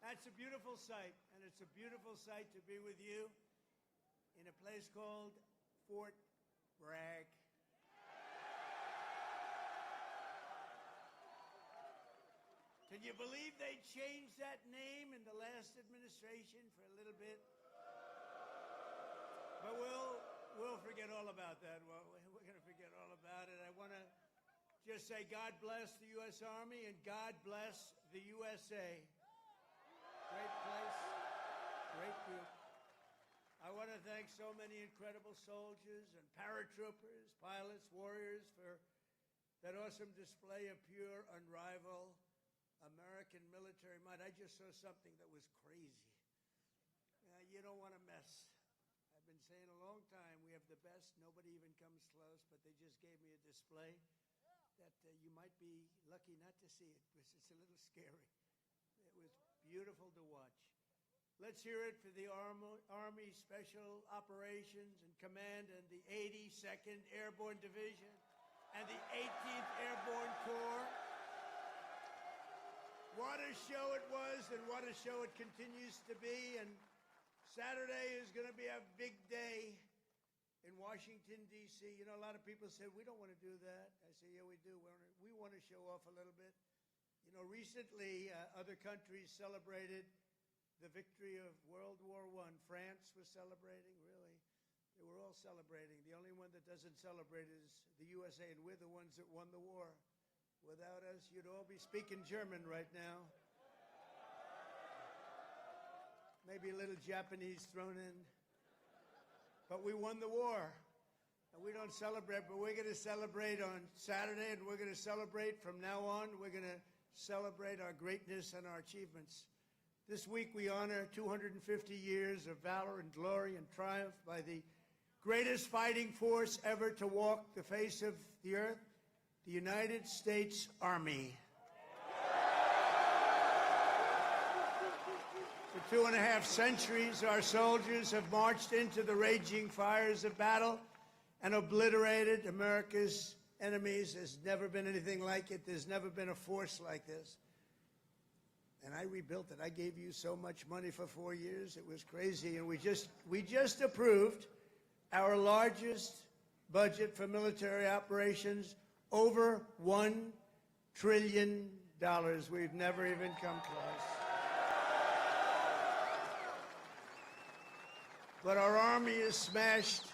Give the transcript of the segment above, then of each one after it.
that's a beautiful sight, and it's a beautiful sight to be with you in a place called Fort Bragg. Can you believe they changed that name in the last administration for a little bit? But we'll forget all about that. Well, we're going to forget all about it. I want to just say God bless the U.S. Army and God bless the USA. Great place, great group. I want to thank so many incredible soldiers and paratroopers, pilots, warriors for that awesome display of pure, unrivaled American military might. I just saw something that was crazy. You don't want to mess. I've been saying a long time, we have the best. Nobody even comes close, but they just gave me a display that you might be lucky not to see it, because it's a little scary. It was beautiful to watch. Let's hear it for the Army Special Operations and Command and the 82nd Airborne Division and the 18th Airborne Corps. What a show it was, and what a show it continues to be. And Saturday is going to be a big day in Washington, D.C. You know, a lot of people say, we don't want to do that. I say, yeah, we do. We want to show off a little bit. You know, recently, other countries celebrated the victory of World War I. France was celebrating, really. They were all celebrating. The only one that doesn't celebrate is the USA, and we're the ones that won the war. Without us, you'd all be speaking German right now. Maybe a little Japanese thrown in. But we won the war. And we don't celebrate, but we're going to celebrate on Saturday, and we're going to celebrate from now on. We're going to celebrate our greatness and our achievements. This week we honor 250 years of valor and glory and triumph by the greatest fighting force ever to walk the face of the earth, the United States Army. For 2.5 centuries, our soldiers have marched into the raging fires of battle and obliterated America's enemies. There's never been anything like it. There's never been a force like this. And I rebuilt it. I gave you so much money for 4 years. It was crazy. And we just approved our largest budget for military operations, over $1 trillion. We've never even come close. But our army has smashed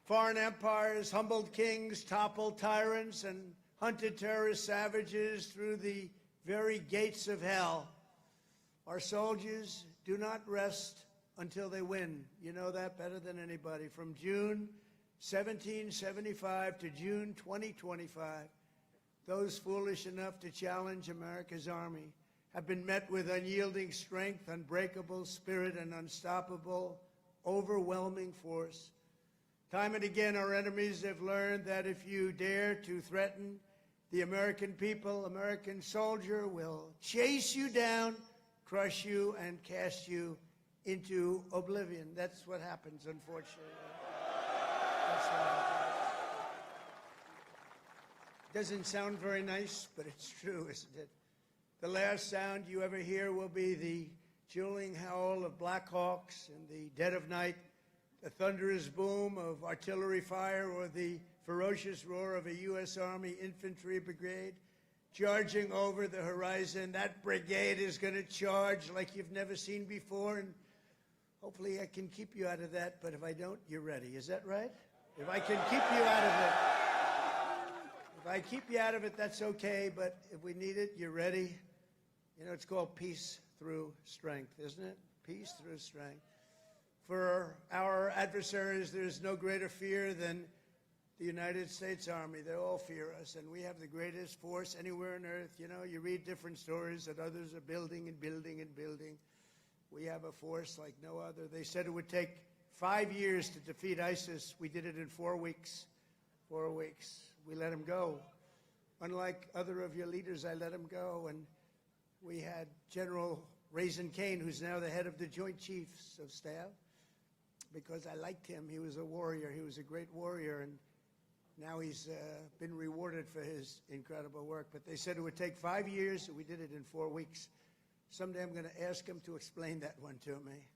foreign empires, humbled kings, toppled tyrants, and hunted terrorist savages through the very gates of hell. Our soldiers do not rest until they win. You know that better than anybody. From June 1775 to June 2025, those foolish enough to challenge America's army have been met with unyielding strength, unbreakable spirit, and unstoppable, overwhelming force. Time and again, our enemies have learned that if you dare to threaten the American people, American soldier will chase you down, crush you, and cast you into oblivion. That's what happens, unfortunately. That's what happens. Doesn't sound very nice, but it's true, isn't it? The last sound you ever hear will be the chilling howl of Black Hawks in the dead of night, the thunderous boom of artillery fire, or the ferocious roar of a U.S. Army infantry brigade charging over the horizon. That brigade is going to charge like you've never seen before, and hopefully I can keep you out of that, but if I don't, you're ready. Is that right? If I can keep you out of it, if I keep you out of it, that's okay, but if we need it, you're ready. You know, it's called peace through strength, isn't it? Peace through strength. For our adversaries, there's no greater fear than the United States Army. They all fear us, and we have the greatest force anywhere on earth. You know, you read different stories that others are building and building and building. We have a force like no other. They said it would take 5 years to defeat ISIS. We did it in 4 weeks. 4 weeks. We let them go. Unlike other of your leaders, I let them go. And we had General Raisin Kane, who's now the head of the Joint Chiefs of Staff, because I liked him. He was a warrior. He was a great warrior, and now he's been rewarded for his incredible work. But they said it would take 5 years, and we did it in 4 weeks. Someday I'm going to ask him to explain that one to me.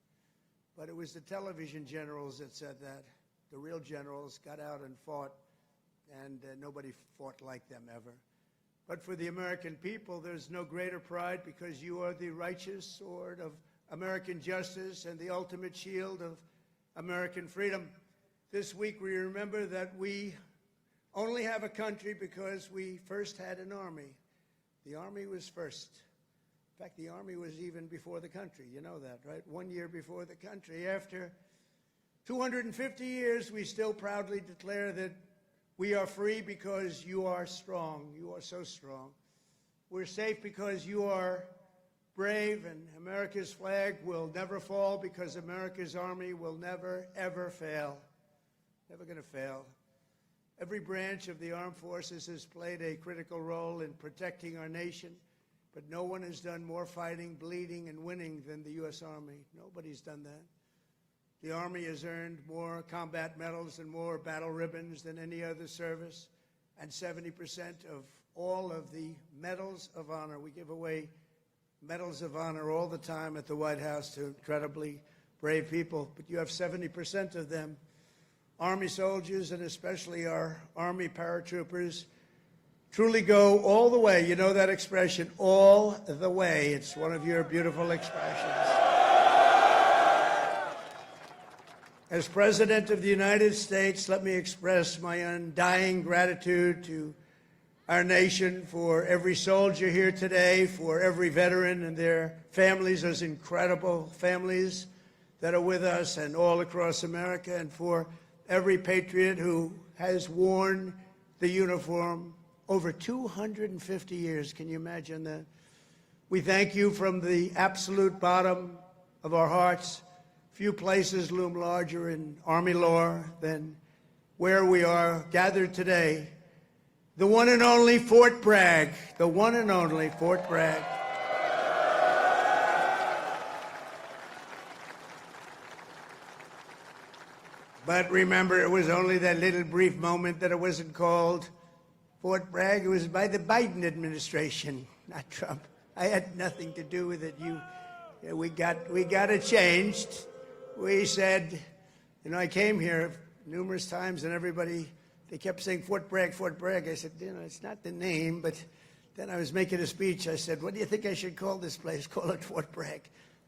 But it was the television generals that said that. The real generals got out and fought, and nobody fought like them ever. But for the American people, there's no greater pride because you are the righteous sword of American justice and the ultimate shield of American freedom. This week we remember that we only have a country because we first had an army. The army was first. In fact, the army was even before the country. You know that, right? 1 year before the country. After 250 years, we still proudly declare that we are free because you are strong. You are so strong. We're safe because you are brave, and America's flag will never fall because America's army will never, ever fail. Never going to fail. Every branch of the armed forces has played a critical role in protecting our nation, but no one has done more fighting, bleeding, and winning than the U.S. Army. Nobody's done that. The Army has earned more combat medals and more battle ribbons than any other service, and 70% of all of the medals of honor. We give away medals of honor all the time at the White House to incredibly brave people, but you have 70% of them. Army soldiers, and especially our Army paratroopers, truly go all the way. You know that expression, all the way. It's one of your beautiful expressions. As President of the United States, let me express my undying gratitude to our nation for every soldier here today, for every veteran and their families, those incredible families that are with us and all across America, and for every patriot who has worn the uniform over 250 years. Can you imagine that? We thank you from the absolute bottom of our hearts. Few places loom larger in Army lore than where we are gathered today. The one and only Fort Bragg, the one and only Fort Bragg. But remember, it was only that little brief moment that it wasn't called Fort Bragg. It was by the Biden administration, not Trump. I had nothing to do with it. We got it changed. We said, you know, I came here numerous times, and they kept saying Fort Bragg, Fort Bragg. I said, you know, it's not the name, but then I was making a speech. I said, what do you think I should call this place? Call it Fort Bragg.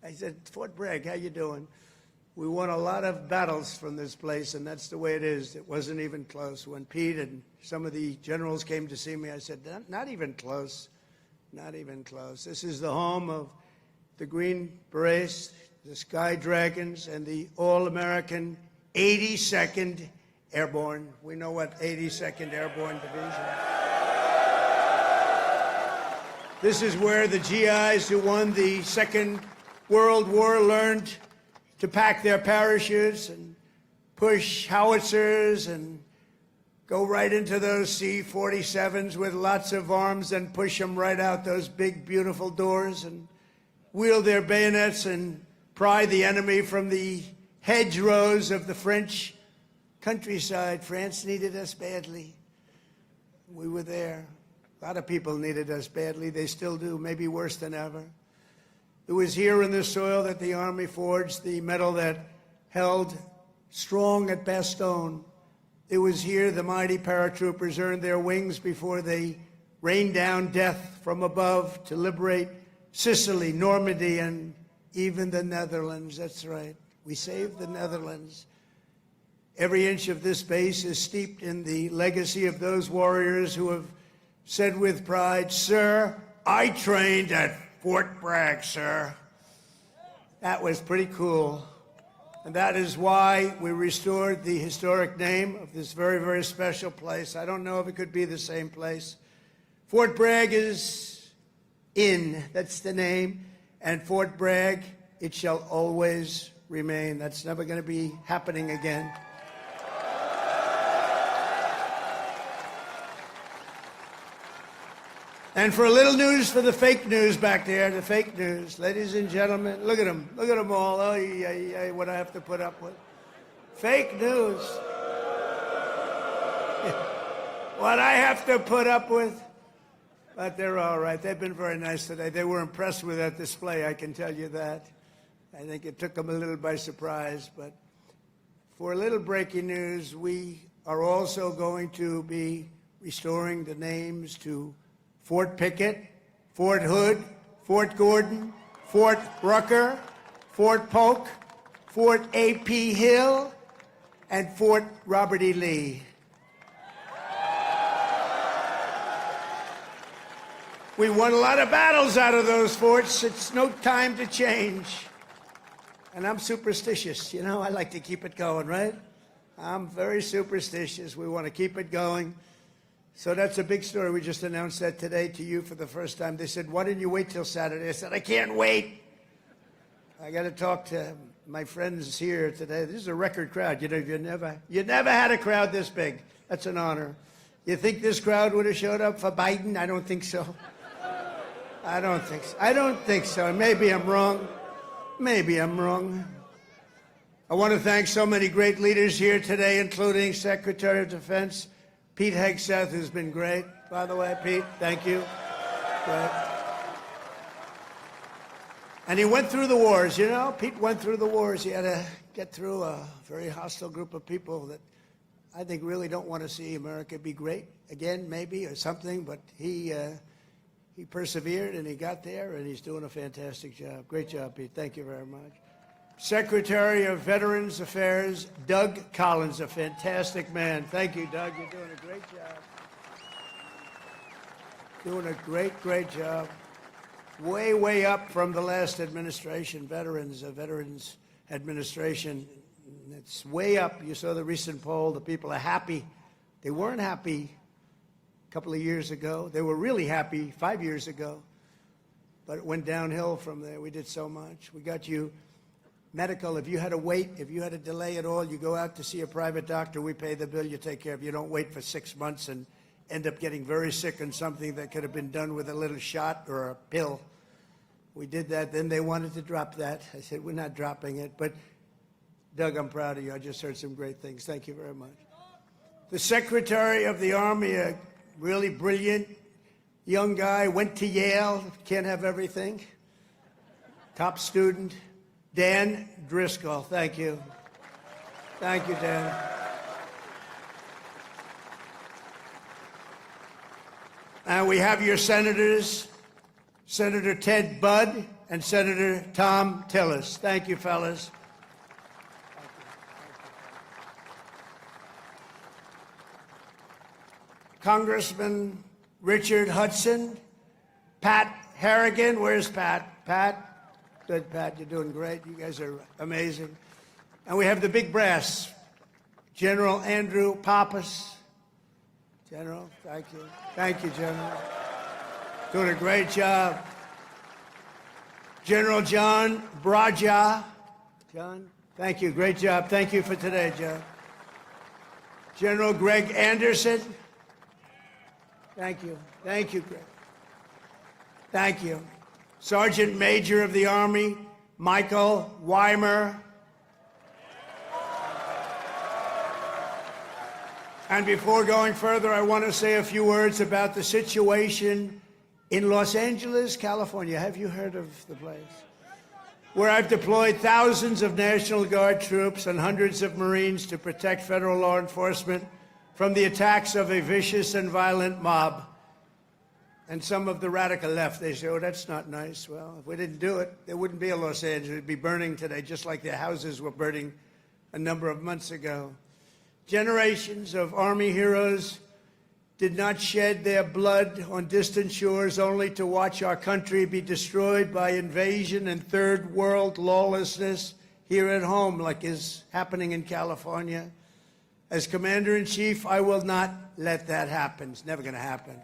I said, Fort Bragg, how you doing? We won a lot of battles from this place, and that's the way it is. It wasn't even close. When Pete and some of the generals came to see me, I said, not even close, not even close. This is the home of the Green Berets, the Sky Dragons, and the all-American 82nd Airborne. We know what 82nd Airborne Division. This is where the GIs who won the Second World War learned to pack their parachutes and push howitzers and go right into those C-47s with lots of arms and push them right out those big, beautiful doors and wield their bayonets and pry the enemy from the hedgerows of the French countryside. France needed us badly. We were there. A lot of people needed us badly. They still do, maybe worse than ever. It was here in this soil that the Army forged the medal that held strong at Bastogne. It was here the mighty paratroopers earned their wings before they rained down death from above to liberate Sicily, Normandy, and even the Netherlands. That's right. We saved the Netherlands. Every inch of this base is steeped in the legacy of those warriors who have said with pride, "Sir, I trained at Fort Bragg, sir." That was pretty cool. And that is why we restored the historic name of this very, very special place. I don't know if it could be the same place. Fort Bragg is in. That's the name. And Fort Bragg, it shall always remain. That's never going to be happening again. And for a little news for the fake news back there, the fake news, ladies and gentlemen, look at them all. Oh, yeah, what I have to put up with. Fake news. What I have to put up with. But they're all right. They've been very nice today. They were impressed with that display, I can tell you that. I think it took them a little by surprise. But for a little breaking news, we are also going to be restoring the names to Fort Pickett, Fort Hood, Fort Gordon, Fort Rucker, Fort Polk, Fort A.P. Hill, and Fort Robert E. Lee. We won a lot of battles out of those forts. It's no time to change. And I'm superstitious. You know, I like to keep it going, right? I'm very superstitious. We want to keep it going. So that's a big story. We just announced that today to you for the first time. They said, why didn't you wait till Saturday? I said, I can't wait. I got to talk to my friends here today. This is a record crowd. You know, you never had a crowd this big. That's an honor. You think this crowd would have showed up for Biden? I don't think so. I don't think so. I don't think so. Maybe I'm wrong. Maybe I'm wrong. I want to thank so many great leaders here today, including Secretary of Defense Pete Hegseth, who's been great. By the way, Pete, thank you. Great. And he went through the wars, you know? Pete went through the wars. He had to get through a very hostile group of people that I think really don't want to see America be great again, maybe, or something, but he persevered and he got there and he's doing a fantastic job. Great job, Pete. Thank you very much. Secretary of Veterans Affairs, Doug Collins, a fantastic man. Thank you, Doug. You're doing a great job. Doing a great, great job. Way, way up from the last administration, Veterans Administration. It's way up. You saw the recent poll. The people are happy. They weren't happy a couple of years ago. They were really happy 5 years ago. But it went downhill from there. We did so much. We got you medical. If you had to wait, if you had a delay at all, you go out to see a private doctor. We pay the bill. You take care of it. You don't wait for 6 months and end up getting very sick on something that could have been done with a little shot or a pill. We did that. Then they wanted to drop that. I said, we're not dropping it. But, Doug, I'm proud of you. I just heard some great things. Thank you very much. The Secretary of the Army, a really brilliant young guy, went to Yale. Can't have everything. Top student, Dan Driscoll. Thank you. Thank you, Dan. And we have your senators, Senator Ted Budd and Senator Tom Tillis. Thank you, fellas. Congressman Richard Hudson, Pat Harrigan. Where's Pat? Pat? Good, Pat. You're doing great. You guys are amazing. And we have the big brass, General Andrew Pappas. General, thank you. Thank you, General. Doing a great job. General John Braja. John, thank you. Great job. Thank you for today, John. General Greg Anderson. Thank you. Thank you, Greg. Thank you. Sergeant Major of the Army, Michael Weimer. And before going further, I want to say a few words about the situation in Los Angeles, California. Have you heard of the place? Where I've deployed thousands of National Guard troops and hundreds of Marines to protect federal law enforcement from the attacks of a vicious and violent mob. And some of the radical left, they say, oh, that's not nice. Well, if we didn't do it, there wouldn't be a Los Angeles. It'd be burning today, just like their houses were burning a number of months ago. Generations of Army heroes did not shed their blood on distant shores only to watch our country be destroyed by invasion and third world lawlessness here at home, like is happening in California. As Commander-in-Chief, I will not let that happen. It's never going to happen.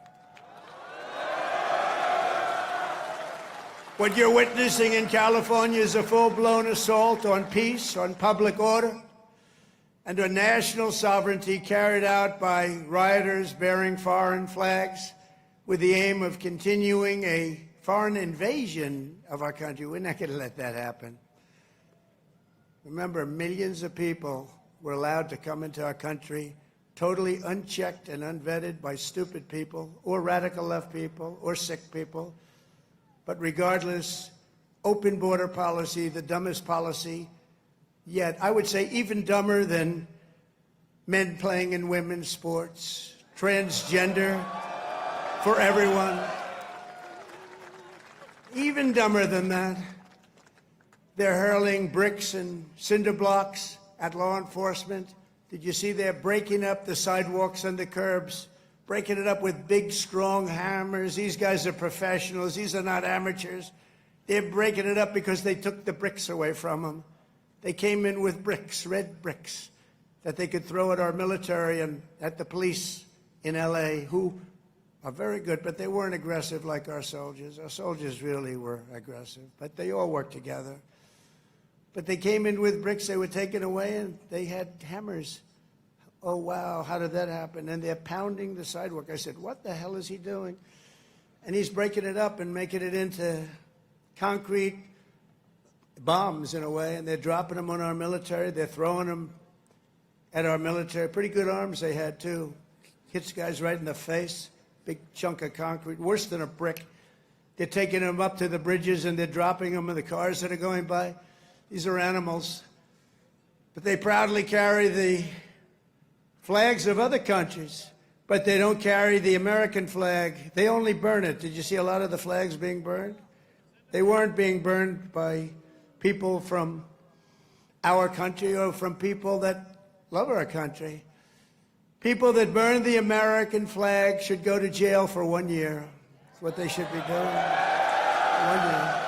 What you're witnessing in California is a full-blown assault on peace, on public order, and on national sovereignty carried out by rioters bearing foreign flags with the aim of continuing a foreign invasion of our country. We're not going to let that happen. Remember, millions of people were allowed to come into our country totally unchecked and unvetted by stupid people or radical left people or sick people. But regardless, open border policy, the dumbest policy yet. I would say even dumber than men playing in women's sports, transgender for everyone. Even dumber than that. They're hurling bricks and cinder blocks at law enforcement. Did you see they're breaking up the sidewalks and the curbs, breaking it up with big, strong hammers? These guys are professionals. These are not amateurs. They're breaking it up because they took the bricks away from them. They came in with bricks, red bricks, that they could throw at our military and at the police in L.A., who are very good, but they weren't aggressive like our soldiers. Our soldiers really were aggressive, but they all worked together. But they came in with bricks, they were taken away, and they had hammers. Oh, wow, how did that happen? And they're pounding the sidewalk. I said, what the hell is he doing? And he's breaking it up and making it into concrete bombs in a way, and they're dropping them on our military. They're throwing them at our military. Pretty good arms they had, too. Hits guys right in the face. Big chunk of concrete, worse than a brick. They're taking them up to the bridges, and they're dropping them in the cars that are going by. These are animals. But they proudly carry the flags of other countries, but they don't carry the American flag. They only burn it. Did you see a lot of the flags being burned? They weren't being burned by people from our country or from people that love our country. People that burn the American flag should go to jail for 1 year. That's what they should be doing. 1 year.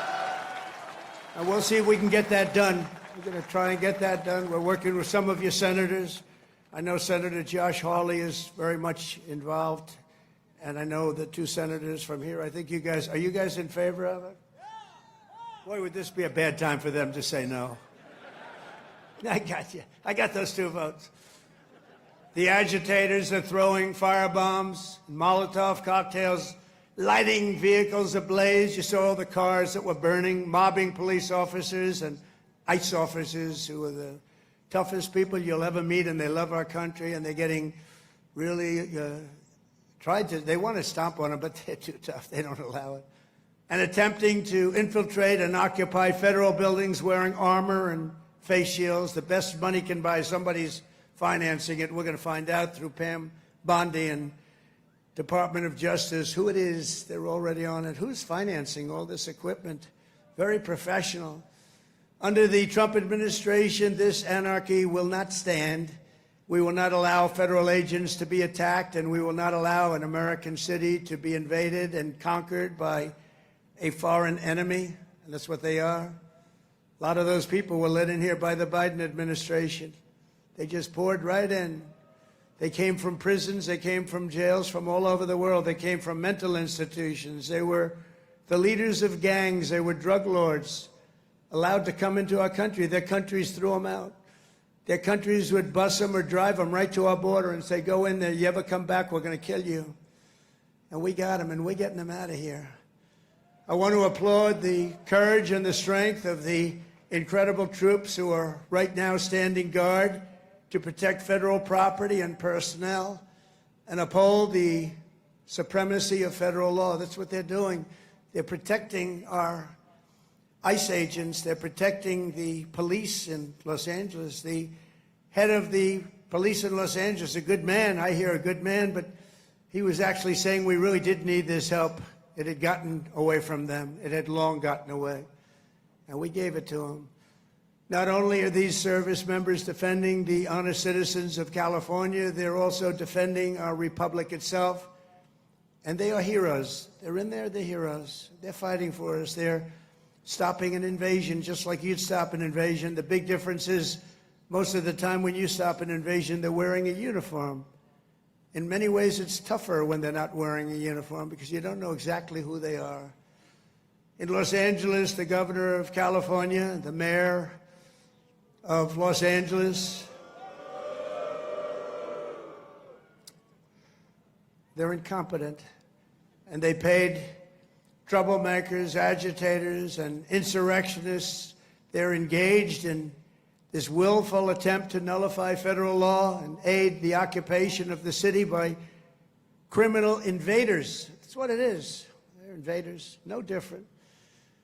And we'll see if we can get that done. We're going to try and get that done. We're working with some of your senators. I know Senator Josh Hawley is very much involved. And I know the two senators from here. I think you guys, are you guys in favor of it? Boy, would this be a bad time for them to say no. I got you. I got those 2 votes. The agitators are throwing firebombs, Molotov cocktails, lighting vehicles ablaze. You saw all the cars that were burning, mobbing police officers and ICE officers who are the toughest people you'll ever meet, and they love our country, and they're getting really they want to stomp on them, but they're too tough. They don't allow it. And attempting to infiltrate and occupy federal buildings wearing armor and face shields. The best money can buy, somebody's financing it. We're going to find out through Pam Bondi and Department of Justice who it is. They're already on it. Who's financing all this equipment? Very professional. Under the Trump administration, this anarchy will not stand. We will not allow federal agents to be attacked, and we will not allow an American city to be invaded and conquered by a foreign enemy, and that's what they are. A lot of those people were let in here by the Biden administration. They just poured right in. They came from prisons, they came from jails from all over the world. They came from mental institutions. They were the leaders of gangs. They were drug lords allowed to come into our country. Their countries threw them out. Their countries would bus them or drive them right to our border and say, go in there, you ever come back, we're going to kill you. And we got them, and we're getting them out of here. I want to applaud the courage and the strength of the incredible troops who are right now standing guard to protect federal property and personnel and uphold the supremacy of federal law. That's what they're doing. They're protecting our ICE agents. They're protecting the police in Los Angeles. The head of the police in Los Angeles, a good man, I hear a good man, but he was actually saying we really did need this help. It had gotten away from them. It had long gotten away. And we gave it to them. Not only are these service members defending the honest citizens of California, they're also defending our republic itself. And they are heroes. They're in there, they're heroes. They're fighting for us. They're stopping an invasion just like you'd stop an invasion. The big difference is most of the time when you stop an invasion, they're wearing a uniform. In many ways, it's tougher when they're not wearing a uniform because you don't know exactly who they are. In Los Angeles, the governor of California, the mayor of Los Angeles, they're incompetent, and they paid troublemakers, agitators, and insurrectionists. They're engaged in this willful attempt to nullify federal law and aid the occupation of the city by criminal invaders. That's what it is. They're invaders, no different.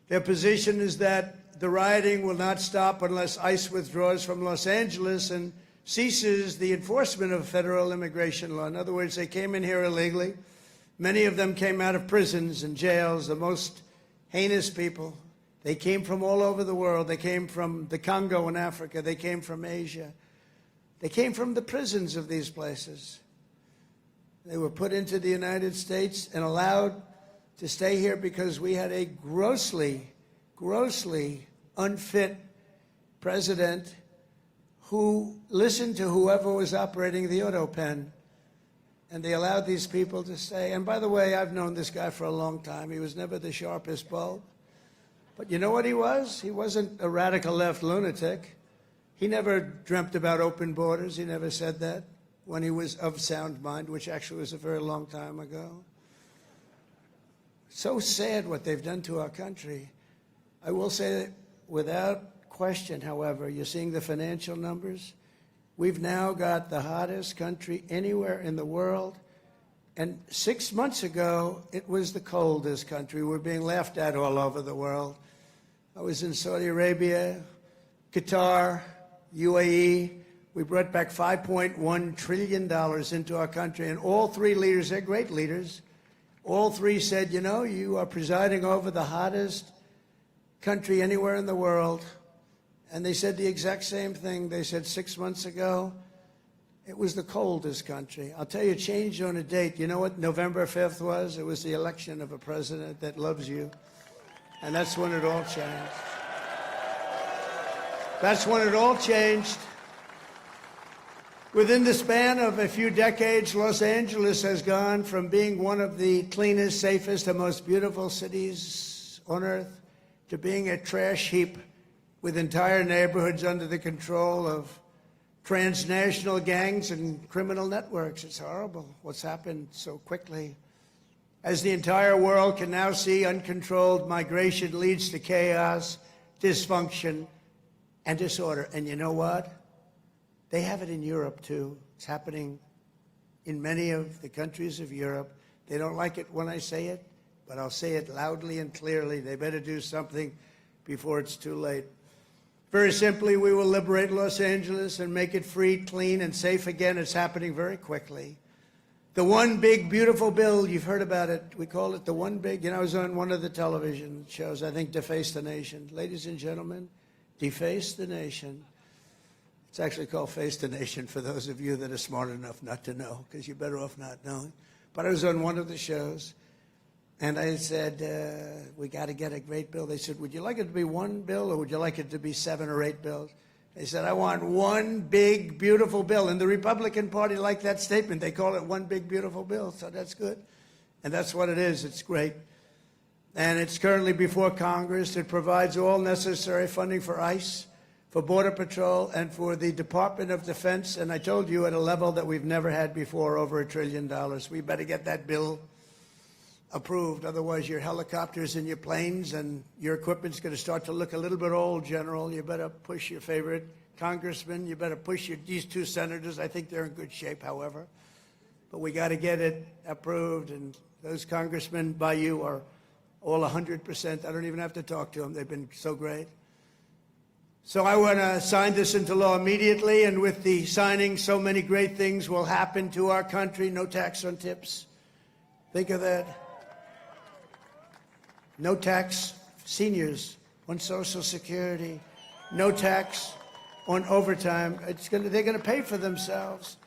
Their position is that the rioting will not stop unless ICE withdraws from Los Angeles and ceases the enforcement of federal immigration law. In other words, they came in here illegally. Many of them came out of prisons and jails, the most heinous people. They came from all over the world. They came from the Congo in Africa. They came from Asia. They came from the prisons of these places. They were put into the United States and allowed to stay here because we had a grossly, grossly unfit president who listened to whoever was operating the auto pen. And they allowed these people to stay. And by the way, I've known this guy for a long time. He was never the sharpest bulb. But you know what he was? He wasn't a radical left lunatic. He never dreamt about open borders. He never said that when he was of sound mind, which actually was a very long time ago. So sad what they've done to our country. I will say that without question, however, you're seeing the financial numbers. We've now got the hottest country anywhere in the world. And 6 months ago, it was the coldest country. We're being laughed at all over the world. I was in Saudi Arabia, Qatar, UAE. We brought back $5.1 trillion into our country. And all three leaders, they're great leaders, all three said, you know, you are presiding over the hottest country anywhere in the world. And they said the exact same thing. They said 6 months ago, it was the coldest country. I'll tell you, it changed on a date. You know what November 5th was? It was the election of a president that loves you. And that's when it all changed. That's when it all changed. Within the span of a few decades, Los Angeles has gone from being one of the cleanest, safest, and most beautiful cities on earth to being a trash heap with entire neighborhoods under the control of transnational gangs and criminal networks. It's horrible what's happened so quickly. As the entire world can now see, uncontrolled migration leads to chaos, dysfunction, and disorder. And you know what? They have it in Europe, too. It's happening in many of the countries of Europe. They don't like it when I say it, but I'll say it loudly and clearly. They better do something before it's too late. Very simply, we will liberate Los Angeles and make it free, clean, and safe again. It's happening very quickly. The one big, beautiful bill, you've heard about it. We call it the one big, I was on one of the television shows, I think Deface the Nation. Ladies and gentlemen, Deface the Nation. It's actually called Face the Nation for those of you that are smart enough not to know, because you're better off not knowing. But I was on one of the shows, and I said, we got to get a great bill. They said, would you like it to be one bill, or would you like it to be 7 or 8 bills? They said, I want one big, beautiful bill. And the Republican Party liked that statement. They call it one big, beautiful bill, so that's good. And that's what it is. It's great. And it's currently before Congress. It provides all necessary funding for ICE, for Border Patrol, and for the Department of Defense. And I told you, at a level that we've never had before, over $1 trillion. We better get that bill approved. Otherwise, your helicopters and your planes and your equipment's going to start to look a little bit old, General. You better push your favorite congressman. You better push these 2 senators. I think they're in good shape, however. But we got to get it approved. And those congressmen by you are all 100%. I don't even have to talk to them. They've been so great. So I want to sign this into law immediately. And with the signing, so many great things will happen to our country. No tax on tips. Think of that. No tax, seniors on Social Security. No tax on overtime. They're going to pay for themselves.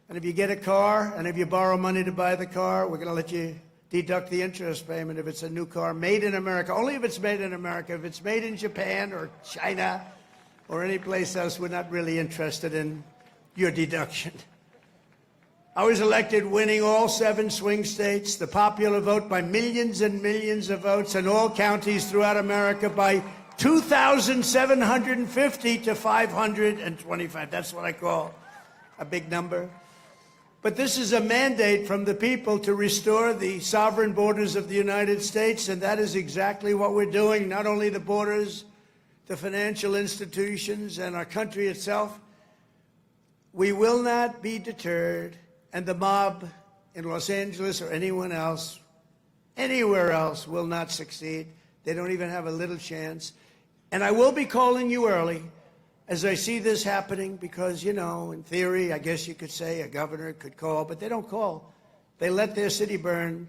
And if you get a car, and if you borrow money to buy the car, we're going to let you deduct the interest payment if it's a new car made in America. Only if it's made in America. If it's made in Japan or China or any place else, we're not really interested in your deduction. I was elected winning all 7 swing states, the popular vote by millions and millions of votes, in all counties throughout America by 2,750 to 525. That's what I call a big number. But this is a mandate from the people to restore the sovereign borders of the United States, and that is exactly what we're doing. Not only the borders, the financial institutions, and our country itself, we will not be deterred, and the mob in Los Angeles or anyone else, anywhere else, will not succeed. They don't even have a little chance. And I will be calling you early as I see this happening because, you know, in theory, I guess you could say a governor could call, but they don't call. They let their city burn,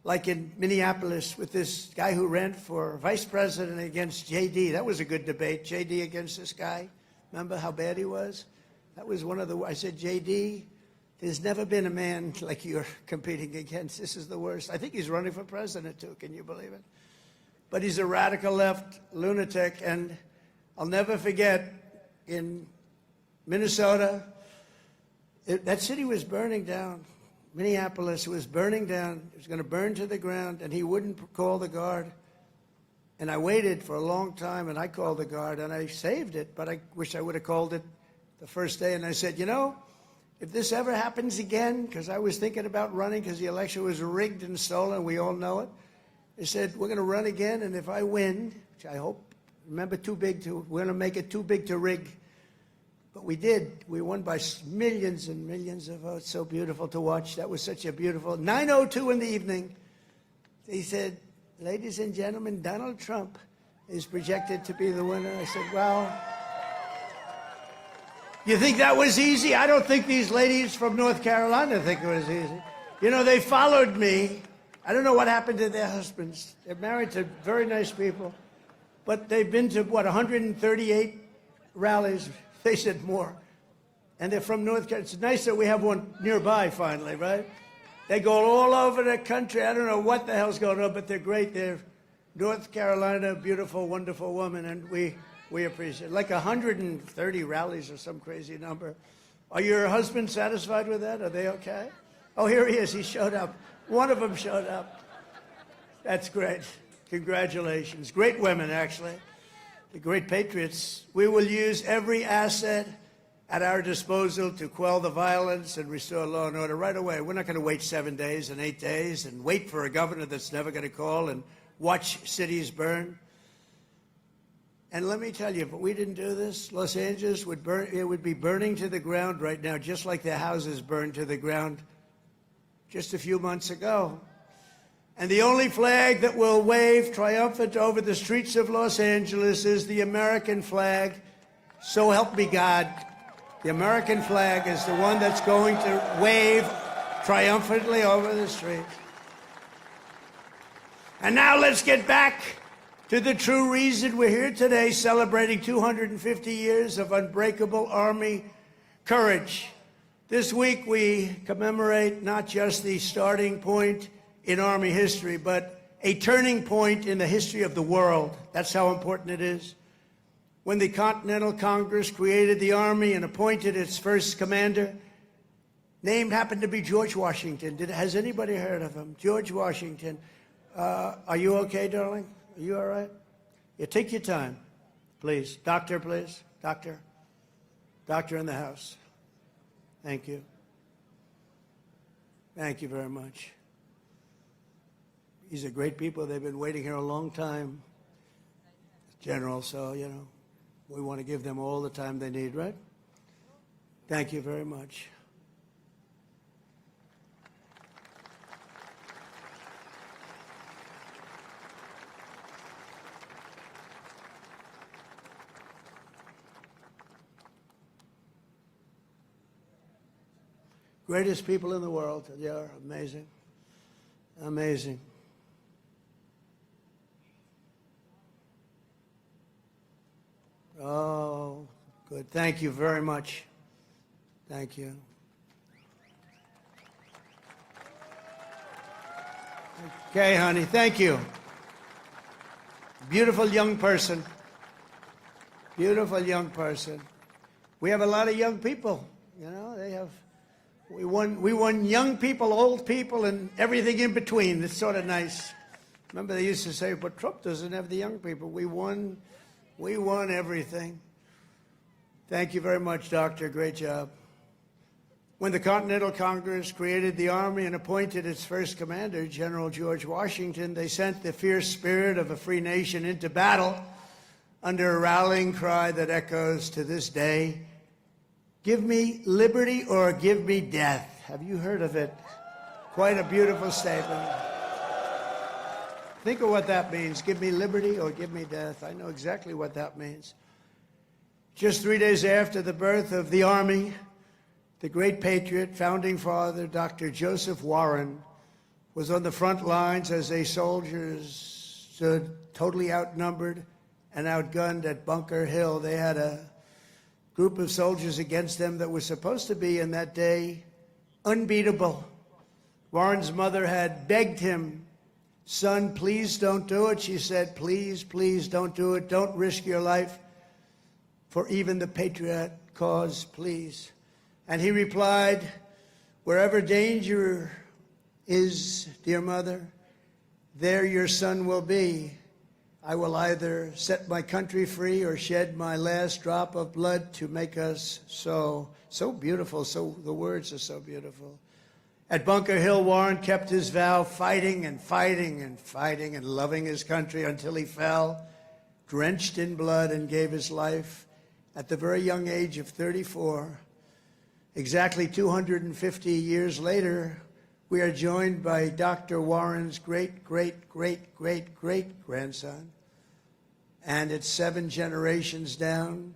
like in Minneapolis with this guy who ran for vice president against J.D. That was a good debate, J.D. against this guy. Remember how bad he was? That was one of the, I said, J.D., there's never been a man like you're competing against. This is the worst. I think he's running for president, too. Can you believe it? But he's a radical left lunatic, and I'll never forget in Minnesota, that city was burning down. Minneapolis was burning down. It was going to burn to the ground, and he wouldn't call the guard. And I waited for a long time, and I called the guard, and I saved it, but I wish I would have called it the first day. And I said, you know, if this ever happens again, because I was thinking about running because the election was rigged and stolen, we all know it. They said, we're going to run again, and if I win, which I hope, remember, we're going to make it too big to rig. But we did. We won by millions and millions of votes. So beautiful to watch. That was such a beautiful, 9:02 in the evening. They said, ladies and gentlemen, Donald Trump is projected to be the winner. I said, well, you think that was easy? I don't think these ladies from North Carolina think it was easy. You know, they followed me. I don't know what happened to their husbands. They're married to very nice people. But they've been to, what, 138 rallies? They said more. And they're from North Carolina. It's nice that we have one nearby finally, right? They go all over the country. I don't know what the hell's going on, but they're great. They're North Carolina, beautiful, wonderful woman, and we appreciate it. Like 130 rallies or some crazy number. Are your husbands satisfied with that? Are they okay? Oh, here he is. He showed up. One of them showed up. That's great. Congratulations. Great women, actually. The great patriots. We will use every asset at our disposal to quell the violence and restore law and order right away. We're not going to wait 7 days and 8 days and wait for a governor that's never going to call and watch cities burn. And let me tell you, if we didn't do this, Los Angeles would burn. It would be burning to the ground right now, just like their houses burned to the ground just a few months ago. And the only flag that will wave triumphant over the streets of Los Angeles is the American flag. So help me God. The American flag is the one that's going to wave triumphantly over the streets. And now let's get back to the true reason we're here today, celebrating 250 years of unbreakable Army courage. This week we commemorate not just the starting point in Army history, but a turning point in the history of the world. That's how important it is. When the Continental Congress created the Army and appointed its first commander, name happened to be George Washington. Has anybody heard of him? George Washington. Are you okay, darling? Are you all right? Yeah, take your time, please. Doctor, please. Doctor. Doctor in the house. Thank you. Thank you very much. These are great people. They've been waiting here a long time, General, so, you know, we want to give them all the time they need, right? Thank you very much. Greatest people in the world. They are amazing. Amazing. Oh, good. Thank you very much. Thank you. Okay, honey. Thank you. Beautiful young person. Beautiful young person. We have a lot of young people. You know, they have. We won young people, old people, and everything in between. It's sort of nice. Remember, they used to say, but Trump doesn't have the young people. We won everything. Thank you very much, Doctor. Great job. When the Continental Congress created the Army and appointed its first commander, General George Washington, they sent the fierce spirit of a free nation into battle under a rallying cry that echoes to this day, "Give me liberty or give me death." Have you heard of it? Quite a beautiful statement. Think of what that means. Give me liberty or give me death. I know exactly what that means. Just 3 days after the birth of the Army, the great patriot, founding father, Dr. Joseph Warren, was on the front lines as a soldiers stood totally outnumbered and outgunned at Bunker Hill. They had a group of soldiers against them that was supposed to be, in that day, unbeatable. Warren's mother had begged him, "Son, please don't do it." She said, "Please, please don't do it. Don't risk your life for even the patriot cause, please." And he replied, "Wherever danger is, dear mother, there your son will be. I will either set my country free or shed my last drop of blood to make us so." So beautiful. So the words are so beautiful. At Bunker Hill, Warren kept his vow, fighting and fighting and fighting and loving his country until he fell, drenched in blood, and gave his life at the very young age of 34. Exactly 250 years later, we are joined by Dr. Warren's great-great-great-great-great-grandson, and it's 7 generations down,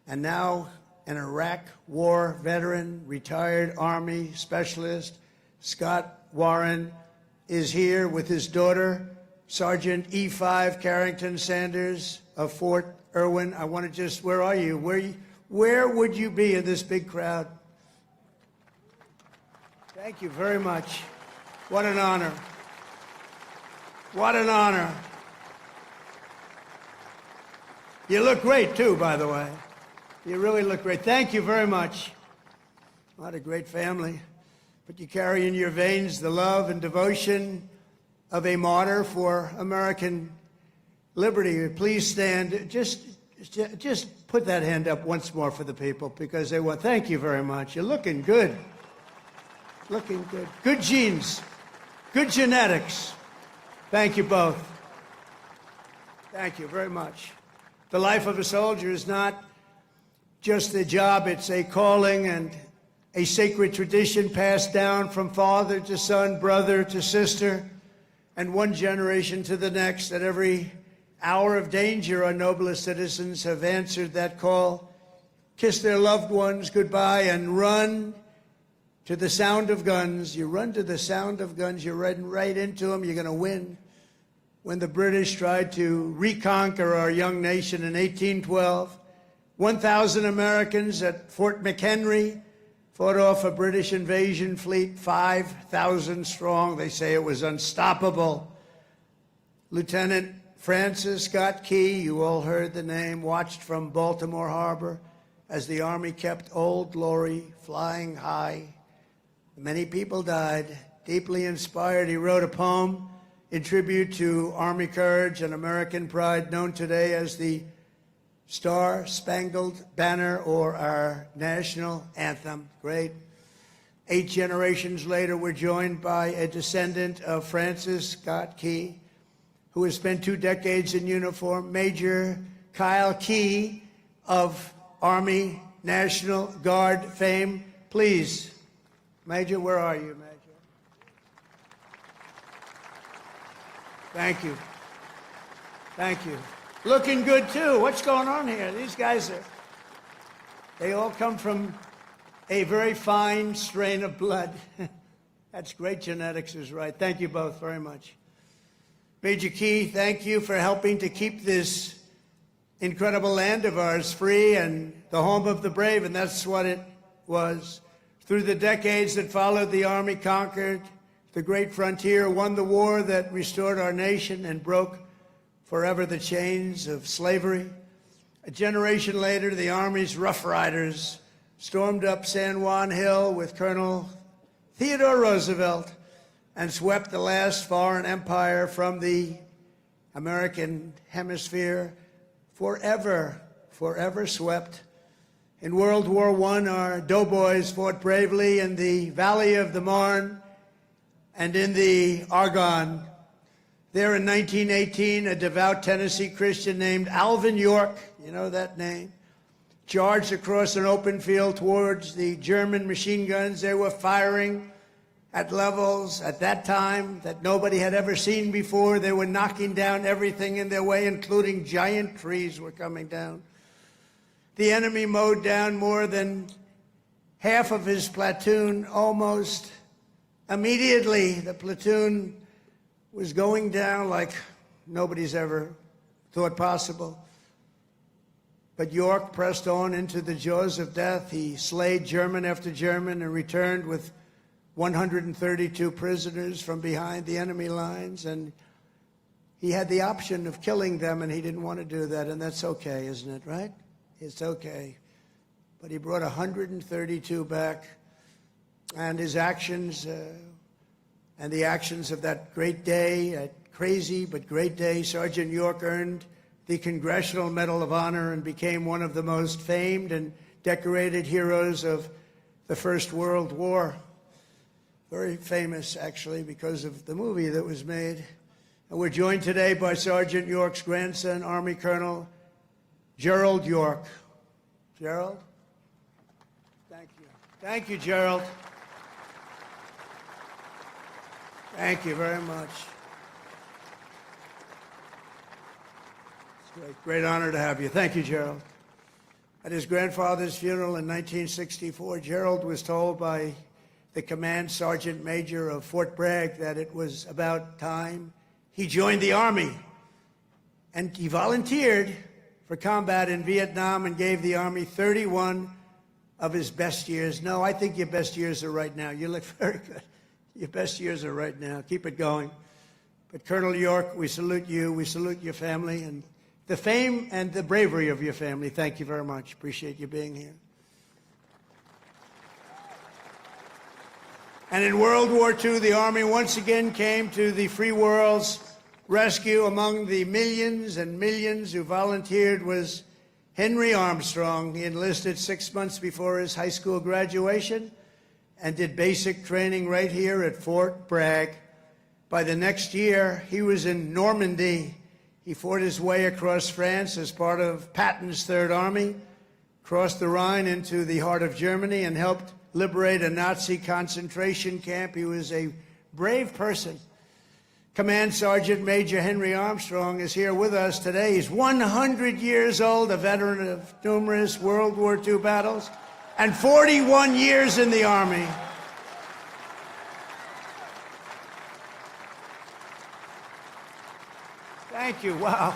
and now an Iraq war veteran, retired Army specialist, Scott Warren, is here with his daughter, Sergeant E5 Carrington Sanders of Fort Irwin. I want to just, where are you? Where would you be in this big crowd? Thank you very much. What an honor. What an honor. You look great, too, by the way. You really look great. Thank you very much. What a great family. But you carry in your veins the love and devotion of a martyr for American liberty. Please stand. Just put that hand up once more for the people, because they want. Thank you very much. You're looking good. Looking good. Good genes. Good genetics. Thank you both. Thank you very much. The life of a soldier is not just a job, it's a calling and a sacred tradition passed down from father to son, brother to sister, and one generation to the next. At every hour of danger, our noblest citizens have answered that call, kissed their loved ones goodbye, and run to the sound of guns. You run to the sound of guns, you're running right into them, you're going to win. When the British tried to reconquer our young nation in 1812, 1,000 Americans at Fort McHenry fought off a British invasion fleet, 5,000 strong. They say it was unstoppable. Lieutenant Francis Scott Key, you all heard the name, watched from Baltimore Harbor as the Army kept Old Glory flying high. Many people died. Deeply inspired, he wrote a poem in tribute to Army courage and American pride, known today as the Star-Spangled Banner, or our national anthem. Great. 8 generations later, we're joined by a descendant of Francis Scott Key, who has spent 2 decades in uniform, Major Kyle Key of Army National Guard fame. Please, Major, where are you, Major? Thank you. Thank you. Looking good, too. What's going on here? These guys they all come from a very fine strain of blood. That's great genetics is right. Thank you both very much. Major Key, thank you for helping to keep this incredible land of ours free and the home of the brave, and that's what it was. Through the decades that followed, the Army conquered the great frontier, won the war that restored our nation and broke forever the chains of slavery. A generation later, the Army's Rough Riders stormed up San Juan Hill with Colonel Theodore Roosevelt and swept the last foreign empire from the American hemisphere, forever swept. In World War I, our doughboys fought bravely in the Valley of the Marne and in the Argonne. There in 1918, a devout Tennessee Christian named Alvin York, you know that name, charged across an open field towards the German machine guns. They were firing at levels at that time that nobody had ever seen before. They were knocking down everything in their way, including giant trees were coming down. The enemy mowed down more than half of his platoon almost immediately. The platoon was going down like nobody's ever thought possible. But York pressed on into the jaws of death. He slayed German after German and returned with 132 prisoners from behind the enemy lines. And he had the option of killing them, and he didn't want to do that. And that's okay, isn't it, right? It's okay. But he brought 132 back. And his actions and the actions of that great day, that crazy but great day, Sergeant York earned the Congressional Medal of Honor and became one of the most famed and decorated heroes of the First World War. Very famous, actually, because of the movie that was made. And we're joined today by Sergeant York's grandson, Army Colonel Gerald York. Gerald? Thank you. Thank you, Gerald. Thank you very much. It's a great honor to have you. Thank you, Gerald. At his grandfather's funeral in 1964, Gerald was told by the command sergeant major of Fort Bragg that it was about time he joined the Army. And he volunteered for combat in Vietnam and gave the Army 31 of his best years. No, I think your best years are right now. You look very good. Your best years are right now. Keep it going. But Colonel York, we salute you. We salute your family and the fame and the bravery of your family. Thank you very much. Appreciate you being here. And in World War II, the Army once again came to the free world's rescue. Among the millions and millions who volunteered was Henry Armstrong. He enlisted 6 months before his high school graduation and did basic training right here at Fort Bragg. By the next year, he was in Normandy. He fought his way across France as part of Patton's Third Army, crossed the Rhine into the heart of Germany, and helped liberate a Nazi concentration camp. He was a brave person. Command Sergeant Major Henry Armstrong is here with us today. He's 100 years old, a veteran of numerous World War II battles, and 41 years in the Army. Thank you. Wow.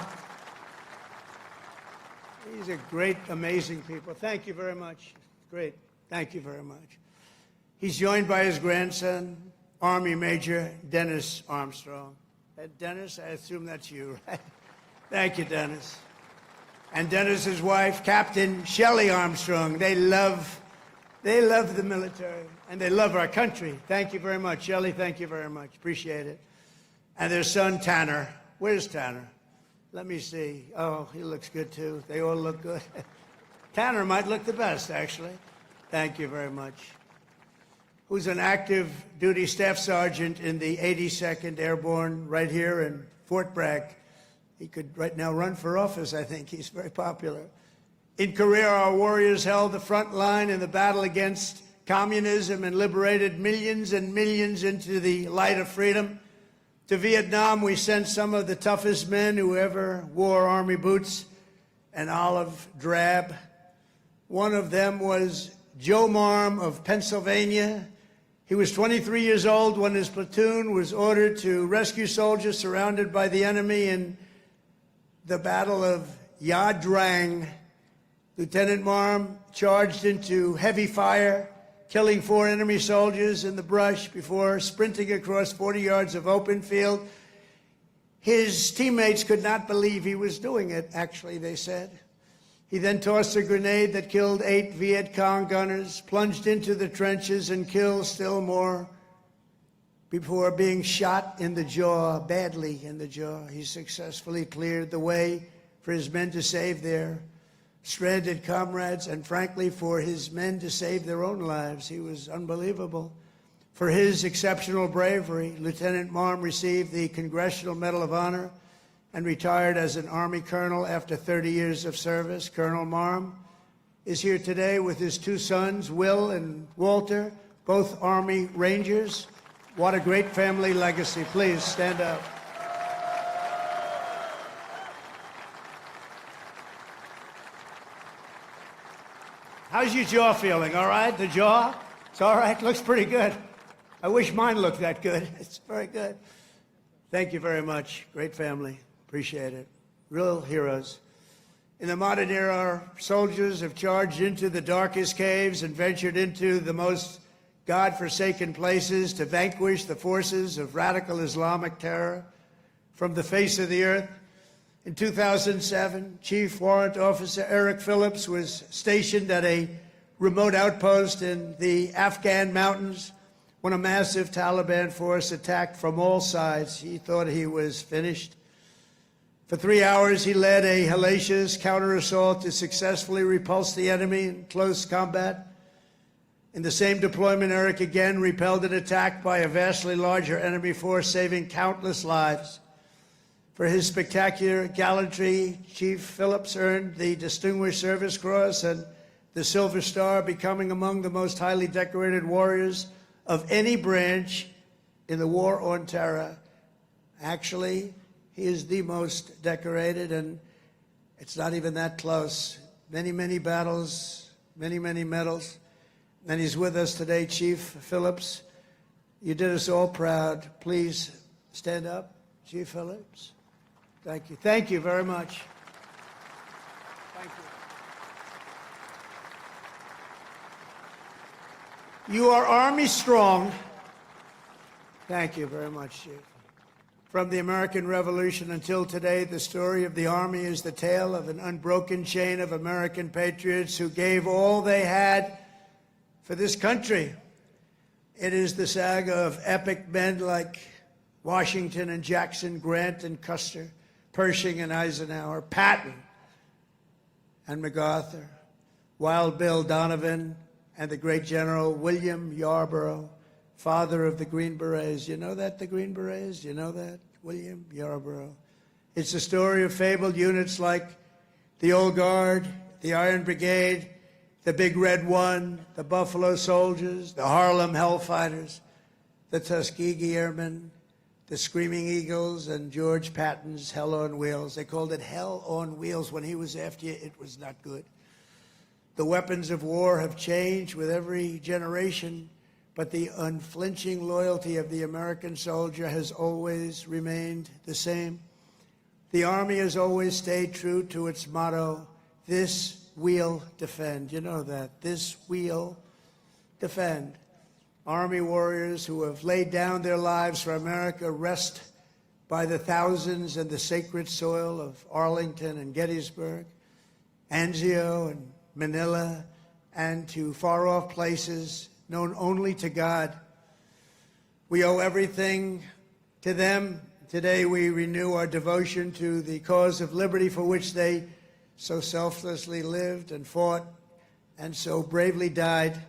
These are great, amazing people. Thank you very much. Great. Thank you very much. He's joined by his grandson, Army Major Dennis Armstrong. Dennis, I assume that's you, right? Thank you, Dennis. And Dennis's wife, Captain Shelley Armstrong. They love the military, and they love our country. Thank you very much. Shelley, thank you very much. Appreciate it. And their son, Tanner. Where's Tanner? Let me see. Oh, he looks good, too. They all look good. Tanner might look the best, actually. Thank you very much. Who's an active duty staff sergeant in the 82nd Airborne right here in Fort Bragg. He could right now run for office, I think. He's very popular. In Korea, our warriors held the front line in the battle against communism and liberated millions and millions into the light of freedom. To Vietnam, we sent some of the toughest men who ever wore Army boots and olive drab. One of them was Joe Marm of Pennsylvania. He was 23 years old when his platoon was ordered to rescue soldiers surrounded by the enemy in the Battle of Ia Drang. Lieutenant Marm charged into heavy fire, killing 4 enemy soldiers in the brush before sprinting across 40 yards of open field. His teammates could not believe he was doing it, actually, they said. He then tossed a grenade that killed 8 Viet Cong gunners, plunged into the trenches and killed still more before being shot in the jaw, badly in the jaw. He successfully cleared the way for his men to save their stranded comrades and, frankly, for his men to save their own lives. He was unbelievable. For his exceptional bravery, Lieutenant Marm received the Congressional Medal of Honor and retired as an Army colonel after 30 years of service. Colonel Marm is here today with his two sons, Will and Walter, both Army Rangers. What a great family legacy. Please stand up. How's your jaw feeling? All right? The jaw? It's all right? Looks pretty good. I wish mine looked that good. It's very good. Thank you very much. Great family. Appreciate it. Real heroes. In the modern era, our soldiers have charged into the darkest caves and ventured into the most God-forsaken places to vanquish the forces of radical Islamic terror from the face of the earth. In 2007, Chief Warrant Officer Eric Phillips was stationed at a remote outpost in the Afghan mountains when a massive Taliban force attacked from all sides. He thought he was finished. For 3 hours, he led a hellacious counter-assault to successfully repulse the enemy in close combat. In the same deployment, Eric again repelled an attack by a vastly larger enemy force, saving countless lives. For his spectacular gallantry, Chief Phillips earned the Distinguished Service Cross and the Silver Star, becoming among the most highly decorated warriors of any branch in the war on terror. Actually, he is the most decorated, and it's not even that close. Many, many battles, many, many medals. And he's with us today, Chief Phillips. You did us all proud. Please stand up, Chief Phillips. Thank you. Thank you very much. Thank you. You are Army strong. Thank you very much, Chief. From the American Revolution until today, the story of the Army is the tale of an unbroken chain of American patriots who gave all they had for this country. It is the saga of epic men like Washington and Jackson, Grant and Custer, Pershing and Eisenhower, Patton and MacArthur, Wild Bill Donovan, and the great General William Yarborough, father of the Green Berets. You know that, the Green Berets? You know that? William Yarborough. It's a story of fabled units like the Old Guard, the Iron Brigade, the Big Red One, the Buffalo Soldiers, the Harlem Hellfighters, the Tuskegee Airmen, the Screaming Eagles, and George Patton's Hell on Wheels. They called it Hell on Wheels. When he was after you, it was not good. The weapons of war have changed with every generation, but the unflinching loyalty of the American soldier has always remained the same. The Army has always stayed true to its motto, "This we'll defend." You know that. This we'll defend. Army warriors who have laid down their lives for America rest by the thousands in the sacred soil of Arlington and Gettysburg, Anzio and Manila, and to far-off places known only to God. We owe everything to them. Today we renew our devotion to the cause of liberty for which they so selflessly lived and fought and so bravely died.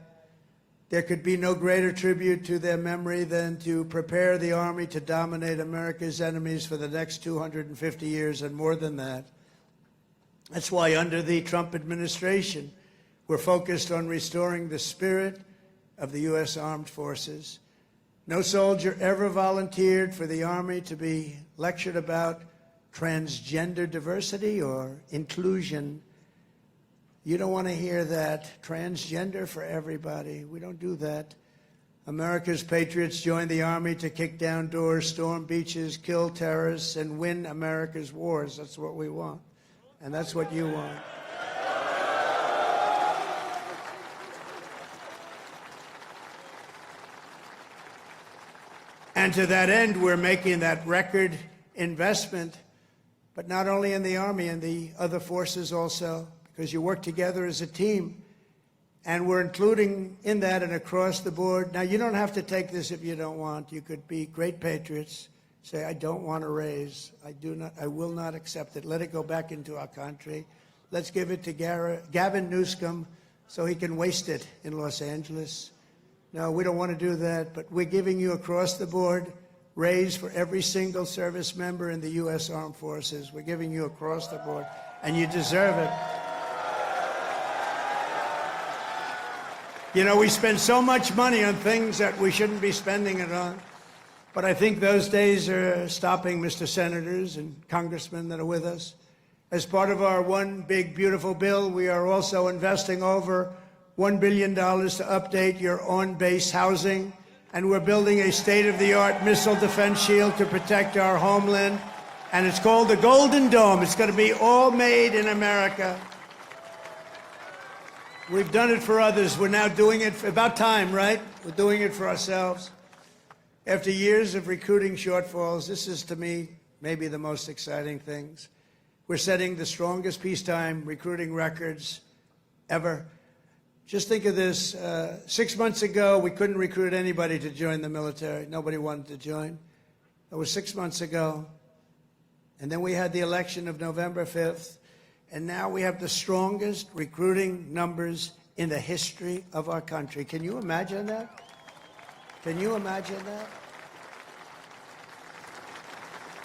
There could be no greater tribute to their memory than to prepare the Army to dominate America's enemies for the next 250 years and more than that. That's why under the Trump administration, we're focused on restoring the spirit of the U.S. Armed Forces. No soldier ever volunteered for the Army to be lectured about transgender diversity or inclusion. You don't want to hear that. Transgender for everybody. We don't do that. America's patriots joined the Army to kick down doors, storm beaches, kill terrorists, and win America's wars. That's what we want. And that's what you want. And to that end, we're making that record investment, but not only in the Army, and the other forces also, because you work together as a team. And we're including in that and across the board. Now, you don't have to take this if you don't want. You could be great patriots. Say, I don't want to raise. I will not accept it. Let it go back into our country. Let's give it to Gavin Newsom so he can waste it in Los Angeles. No, we don't want to do that, but we're giving you across the board raise for every single service member in the U.S. Armed Forces. We're giving you across the board, and you deserve it. You know, we spend so much money on things that we shouldn't be spending it on. But I think those days are stopping, Mr. Senators and Congressmen that are with us. As part of our one big, beautiful bill, we are also investing over $1 billion to update your on-base housing. And we're building a state-of-the-art missile defense shield to protect our homeland. And it's called the Golden Dome. It's going to be all made in America. We've done it for others. We're now doing it for about time, right? We're doing it for ourselves. After years of recruiting shortfalls, this is, to me, maybe the most exciting things. We're setting the strongest peacetime recruiting records ever. Just think of this. 6 months ago, we couldn't recruit anybody to join the military. Nobody wanted to join. That was 6 months ago. And then we had the election of November 5th. And now we have the strongest recruiting numbers in the history of our country. Can you imagine that? Can you imagine that?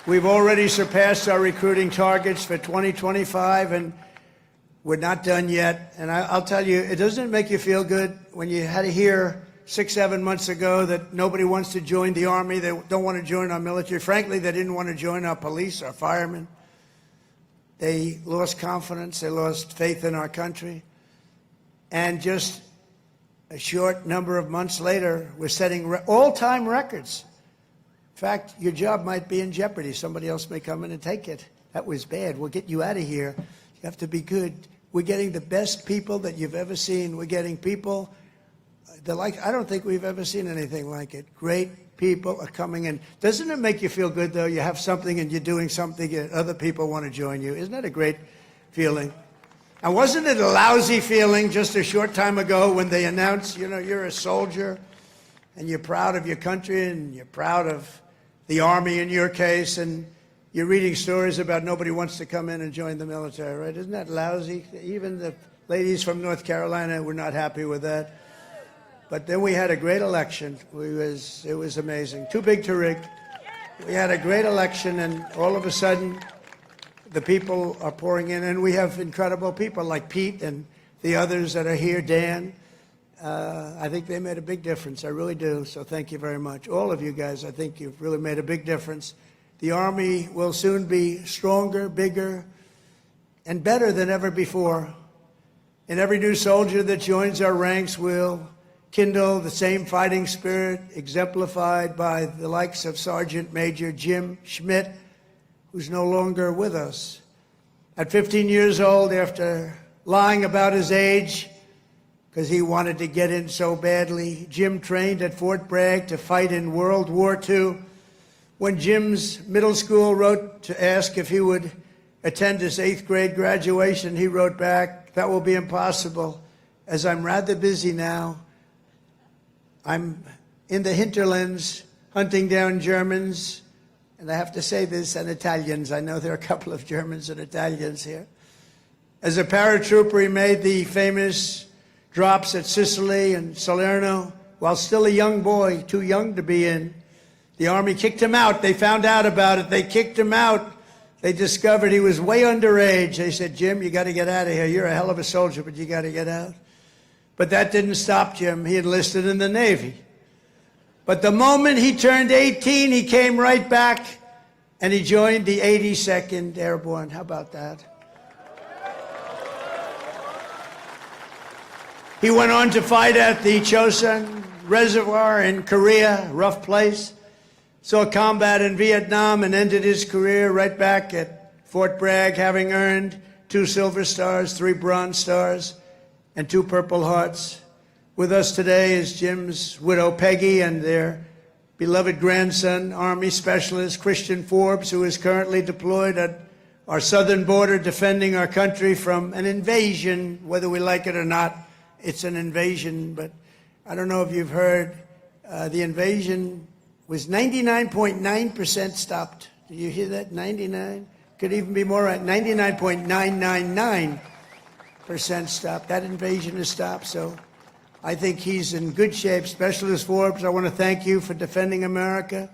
We've already surpassed our recruiting targets for 2025, and we're not done yet. And I'll tell you, it doesn't make you feel good when you had to hear 6, 7 months ago that nobody wants to join the Army, they don't want to join our military. Frankly, they didn't want to join our police, our firemen. They lost confidence, they lost faith in our country. And just a short number of months later, we're setting all-time records. In fact, your job might be in jeopardy. Somebody else may come in and take it. That was bad. We'll get you out of here. You have to be good. We're getting the best people that you've ever seen. We're getting people I don't think we've ever seen anything like it. Great people are coming in. Doesn't it make you feel good, though? You have something and you're doing something and other people want to join you. Isn't that a great feeling? And wasn't it a lousy feeling just a short time ago when they announced, you know, you're a soldier and you're proud of your country and you're proud of the Army in your case, and you're reading stories about nobody wants to come in and join the military, right? Isn't that lousy? Even the ladies from North Carolina were not happy with that. But then we had a great election. It was amazing. Too big to rig. We had a great election, and all of a sudden, the people are pouring in, and we have incredible people like Pete and the others that are here, Dan. I think they made a big difference. I really do. So thank you very much. All of you guys, I think you've really made a big difference. The Army will soon be stronger, bigger, and better than ever before. And every new soldier that joins our ranks will kindle the same fighting spirit exemplified by the likes of Sergeant Major Jim Schmidt, who's no longer with us. At 15 years old, after lying about his age, because he wanted to get in so badly, Jim trained at Fort Bragg to fight in World War II. When Jim's middle school wrote to ask if he would attend his 8th grade graduation, he wrote back, "That will be impossible, as I'm rather busy now. I'm in the hinterlands hunting down Germans," and I have to say this, and Italians. I know there are a couple of Germans and Italians here. As a paratrooper, he made the famous drops at Sicily and Salerno while still a young boy, too young to be in. The Army kicked him out. They found out about it. They kicked him out. They discovered he was way underage. They said, "Jim, you got to get out of here. You're a hell of a soldier, but you got to get out." But that didn't stop Jim. He enlisted in the Navy. But the moment he turned 18, he came right back and he joined the 82nd Airborne. How about that? He went on to fight at the Chosin Reservoir in Korea, rough place. Saw combat in Vietnam and ended his career right back at Fort Bragg, having earned 2 Silver Stars, 3 Bronze Stars, and 2 Purple Hearts. With us today is Jim's widow, Peggy, and their beloved grandson, Army Specialist Christian Forbes, who is currently deployed at our southern border defending our country from an invasion, whether we like it or not. It's an invasion, but I don't know if you've heard, the invasion was 99.9% stopped. Did you hear that? 99? Could even be more right. 99.999% stopped. That invasion is stopped. So I think he's in good shape. Specialist Forbes, I want to thank you for defending America.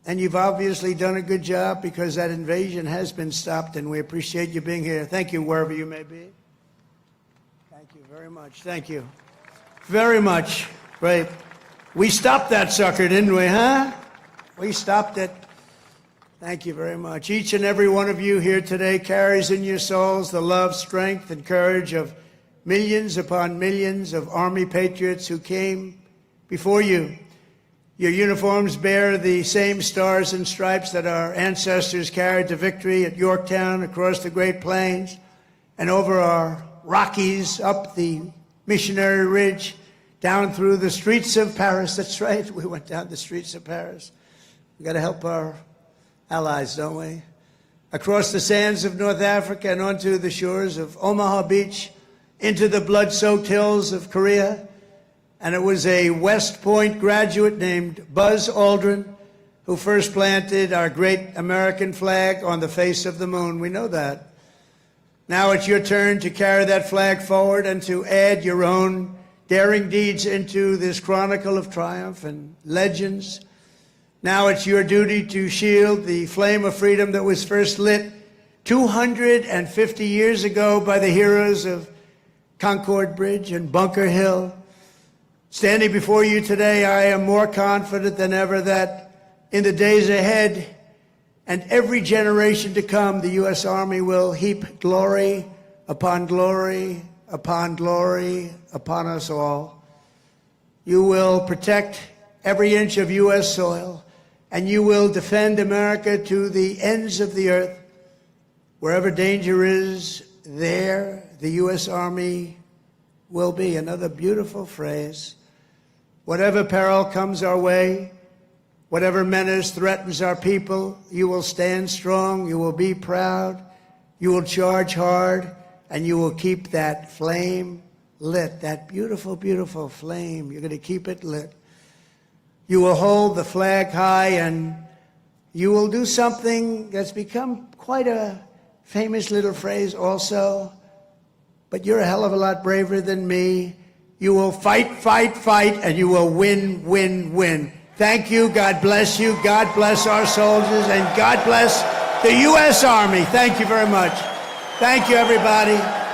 And you've obviously done a good job because that invasion has been stopped, and we appreciate you being here. Thank you, wherever you may be. Thank you very much. Thank you very much. Great. We stopped that sucker, didn't we, huh? We stopped it. Thank you very much. Each and every one of you here today carries in your souls the love, strength, and courage of millions upon millions of Army patriots who came before you. Your uniforms bear the same stars and stripes that our ancestors carried to victory at Yorktown, across the Great Plains, and over our Rockies, up the Missionary Ridge, down through the streets of Paris. That's right, we went down the streets of Paris. We've got to help our allies, don't we? Across the sands of North Africa and onto the shores of Omaha Beach, into the blood-soaked hills of Korea. And it was a West Point graduate named Buzz Aldrin who first planted our great American flag on the face of the moon. We know that. Now it's your turn to carry that flag forward and to add your own daring deeds into this chronicle of triumph and legends. Now it's your duty to shield the flame of freedom that was first lit 250 years ago by the heroes of Concord Bridge and Bunker Hill. Standing before you today, I am more confident than ever that in the days ahead and every generation to come, the U.S. Army will heap glory upon glory upon glory upon us all. You will protect every inch of U.S. soil, and you will defend America to the ends of the earth. Wherever danger is, there the U.S. Army will be. Another beautiful phrase. Whatever peril comes our way, whatever menace threatens our people, you will stand strong, you will be proud, you will charge hard, and you will keep that flame lit, that beautiful, beautiful flame. You're going to keep it lit. You will hold the flag high, and you will do something that's become quite a famous little phrase also, but you're a hell of a lot braver than me. You will fight, fight, fight, and you will win, win, win. Thank you. God bless you. God bless our soldiers, and God bless the U.S. Army. Thank you very much. Thank you, everybody.